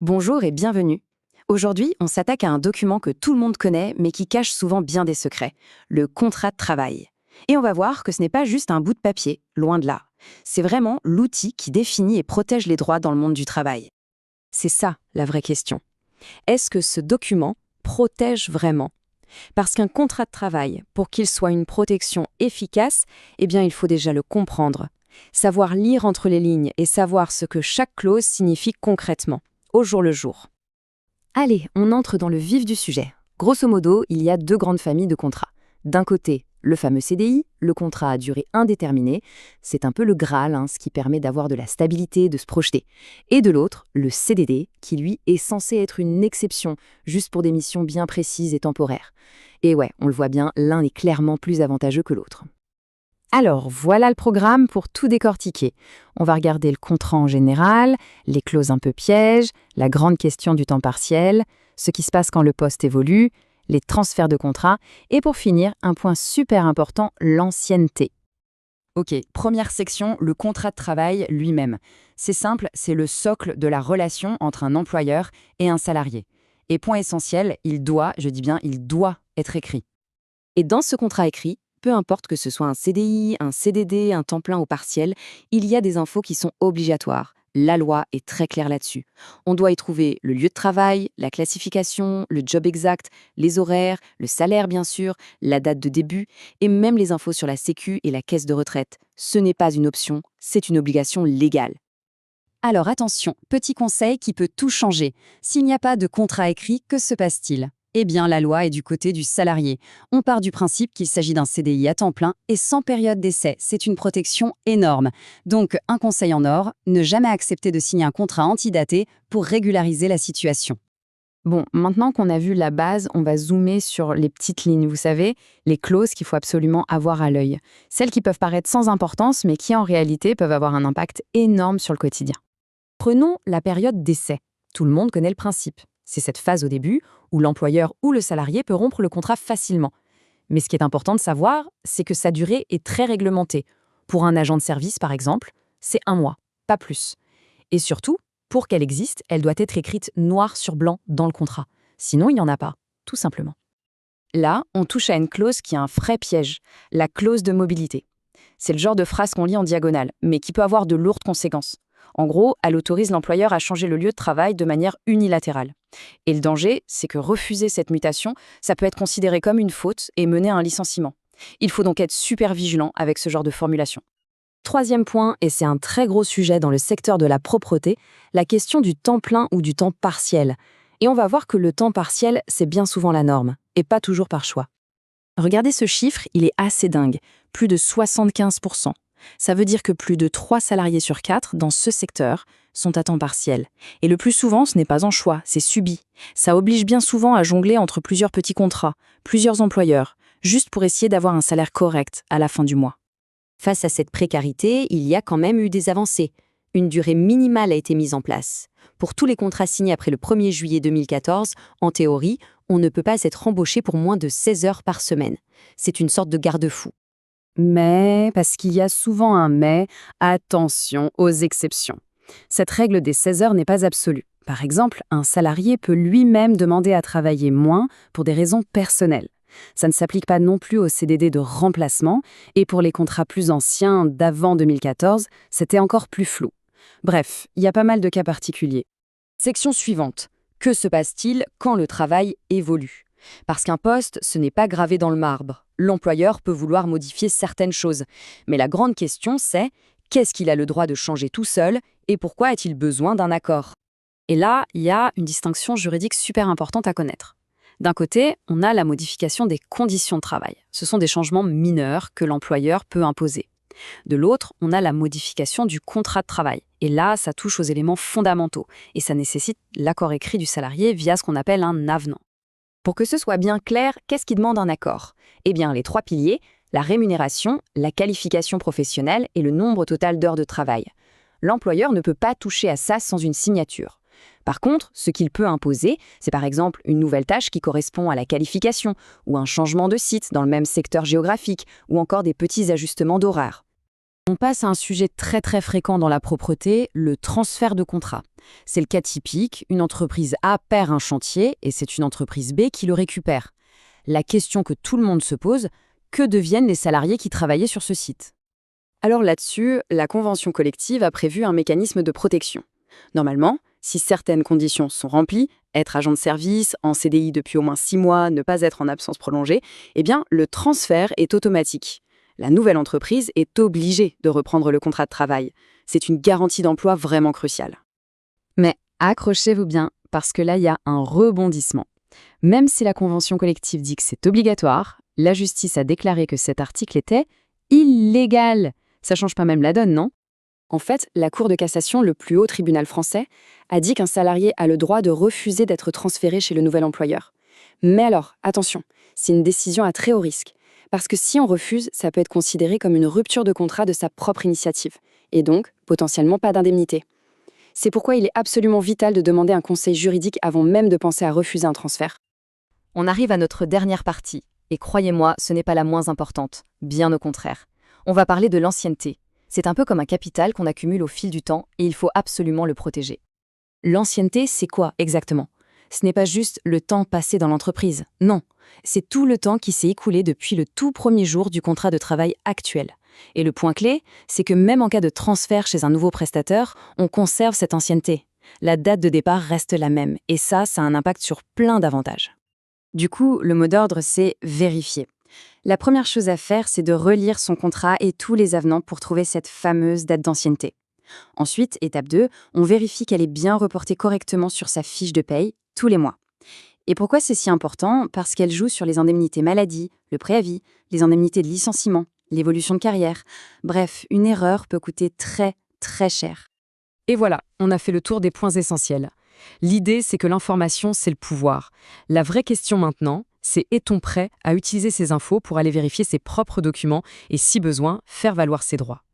Bonjour et bienvenue. Aujourd'hui, on s'attaque à un document que tout le monde connaît, mais qui cache souvent bien des secrets, le contrat de travail. Et on va voir que ce n'est pas juste un bout de papier, loin de là. C'est vraiment l'outil qui définit et protège les droits dans le monde du travail. C'est ça, la vraie question. Est-ce que ce document protège vraiment? Parce qu'un contrat de travail, pour qu'il soit une protection efficace, il faut déjà le comprendre. Savoir lire entre les lignes et savoir ce que chaque clause signifie concrètement, au jour le jour. Allez, on entre dans le vif du sujet. Grosso modo, il y a deux grandes familles de contrats. D'un côté, le fameux CDI, le contrat à durée indéterminée. C'est un peu le Graal, ce qui permet d'avoir de la stabilité, de se projeter. Et de l'autre, le CDD, qui lui est censé être une exception, juste pour des missions bien précises et temporaires. Et ouais, on le voit bien, l'un est clairement plus avantageux que l'autre. Alors, voilà le programme pour tout décortiquer. On va regarder le contrat en général, les clauses un peu pièges, la grande question du temps partiel, ce qui se passe quand le poste évolue, les transferts de contrat, et pour finir, un point super important, l'ancienneté. Ok, première section, le contrat de travail lui-même. C'est simple, c'est le socle de la relation entre un employeur et un salarié. Et point essentiel, il doit, je dis bien, il doit être écrit. Et dans ce contrat écrit, peu importe que ce soit un CDI, un CDD, un temps plein ou partiel, il y a des infos qui sont obligatoires. La loi est très claire là-dessus. On doit y trouver le lieu de travail, la classification, le job exact, les horaires, le salaire bien sûr, la date de début et même les infos sur la sécu et la caisse de retraite. Ce n'est pas une option, c'est une obligation légale. Alors attention, petit conseil qui peut tout changer. S'il n'y a pas de contrat écrit, que se passe-t-il? Eh bien, la loi est du côté du salarié. On part du principe qu'il s'agit d'un CDI à temps plein et sans période d'essai. C'est une protection énorme. Donc, un conseil en or, ne jamais accepter de signer un contrat antidaté pour régulariser la situation. Bon, maintenant qu'on a vu la base, on va zoomer sur les petites lignes, vous savez, les clauses qu'il faut absolument avoir à l'œil. Celles qui peuvent paraître sans importance, mais qui en réalité peuvent avoir un impact énorme sur le quotidien. Prenons la période d'essai. Tout le monde connaît le principe. C'est cette phase au début où l'employeur ou le salarié peut rompre le contrat facilement. Mais ce qui est important de savoir, c'est que sa durée est très réglementée. Pour un agent de service, par exemple, c'est 1 mois, pas plus. Et surtout, pour qu'elle existe, elle doit être écrite noir sur blanc dans le contrat. Sinon, il n'y en a pas, tout simplement. Là, on touche à une clause qui est un vrai piège, la clause de mobilité. C'est le genre de phrase qu'on lit en diagonale, mais qui peut avoir de lourdes conséquences. En gros, elle autorise l'employeur à changer le lieu de travail de manière unilatérale. Et le danger, c'est que refuser cette mutation, ça peut être considéré comme une faute et mener à un licenciement. Il faut donc être super vigilant avec ce genre de formulation. Troisième point, et c'est un très gros sujet dans le secteur de la propreté, la question du temps plein ou du temps partiel. Et on va voir que le temps partiel, c'est bien souvent la norme, et pas toujours par choix. Regardez ce chiffre, il est assez dingue, plus de 75%. Ça veut dire que plus de 3 salariés sur 4 dans ce secteur sont à temps partiel. Et le plus souvent, ce n'est pas en choix, c'est subi. Ça oblige bien souvent à jongler entre plusieurs petits contrats, plusieurs employeurs, juste pour essayer d'avoir un salaire correct à la fin du mois. Face à cette précarité, il y a quand même eu des avancées. Une durée minimale a été mise en place. Pour tous les contrats signés après le 1er juillet 2014, en théorie, on ne peut pas être embauché pour moins de 16 heures par semaine. C'est une sorte de garde-fou. Mais, parce qu'il y a souvent un mais, attention aux exceptions. Cette règle des 16 heures n'est pas absolue. Par exemple, un salarié peut lui-même demander à travailler moins pour des raisons personnelles. Ça ne s'applique pas non plus aux CDD de remplacement, et pour les contrats plus anciens d'avant 2014, c'était encore plus flou. Bref, il y a pas mal de cas particuliers. Section suivante. Que se passe-t-il quand le travail évolue? Parce qu'un poste, ce n'est pas gravé dans le marbre. L'employeur peut vouloir modifier certaines choses. Mais la grande question, c'est qu'est-ce qu'il a le droit de changer tout seul et pourquoi a-t-il besoin d'un accord? Et là, il y a une distinction juridique super importante à connaître. D'un côté, on a la modification des conditions de travail. Ce sont des changements mineurs que l'employeur peut imposer. De l'autre, on a la modification du contrat de travail. Et là, ça touche aux éléments fondamentaux. Et ça nécessite l'accord écrit du salarié via ce qu'on appelle un avenant. Pour que ce soit bien clair, qu'est-ce qui demande un accord? Eh bien, les 3 piliers, la rémunération, la qualification professionnelle et le nombre total d'heures de travail. L'employeur ne peut pas toucher à ça sans une signature. Par contre, ce qu'il peut imposer, c'est par exemple une nouvelle tâche qui correspond à la qualification, ou un changement de site dans le même secteur géographique, ou encore des petits ajustements d'horaire. On passe à un sujet très très fréquent dans la propreté, le transfert de contrat. C'est le cas typique, une entreprise A perd un chantier et c'est une entreprise B qui le récupère. La question que tout le monde se pose, que deviennent les salariés qui travaillaient sur ce site? Alors là-dessus, la convention collective a prévu un mécanisme de protection. Normalement, si certaines conditions sont remplies, être agent de service, en CDI depuis au moins 6 mois, ne pas être en absence prolongée, eh bien, le transfert est automatique. La nouvelle entreprise est obligée de reprendre le contrat de travail. C'est une garantie d'emploi vraiment cruciale. Mais accrochez-vous bien, parce que là, il y a un rebondissement. Même si la convention collective dit que c'est obligatoire, la justice a déclaré que cet article était illégal. Ça change pas même la donne, non? En fait, la Cour de cassation, le plus haut tribunal français, a dit qu'un salarié a le droit de refuser d'être transféré chez le nouvel employeur. Mais alors, attention, c'est une décision à très haut risque. Parce que si on refuse, ça peut être considéré comme une rupture de contrat de sa propre initiative. Et donc, potentiellement pas d'indemnité. C'est pourquoi il est absolument vital de demander un conseil juridique avant même de penser à refuser un transfert. On arrive à notre dernière partie. Et croyez-moi, ce n'est pas la moins importante. Bien au contraire. On va parler de l'ancienneté. C'est un peu comme un capital qu'on accumule au fil du temps et il faut absolument le protéger. L'ancienneté, c'est quoi exactement? Ce n'est pas juste le temps passé dans l'entreprise, non. C'est tout le temps qui s'est écoulé depuis le tout premier jour du contrat de travail actuel. Et le point clé, c'est que même en cas de transfert chez un nouveau prestataire, on conserve cette ancienneté. La date de départ reste la même et ça a un impact sur plein d'avantages. Du coup, le mot d'ordre, c'est vérifier. La première chose à faire, c'est de relire son contrat et tous les avenants pour trouver cette fameuse date d'ancienneté. Ensuite, étape 2, on vérifie qu'elle est bien reportée correctement sur sa fiche de paye tous les mois. Et pourquoi c'est si important? Parce qu'elle joue sur les indemnités maladie, le préavis, les indemnités de licenciement, l'évolution de carrière. Bref, une erreur peut coûter très, très cher. Et voilà, on a fait le tour des points essentiels. L'idée, c'est que l'information, c'est le pouvoir. La vraie question maintenant, c'est est-on prêt à utiliser ces infos pour aller vérifier ses propres documents et, si besoin, faire valoir ses droits?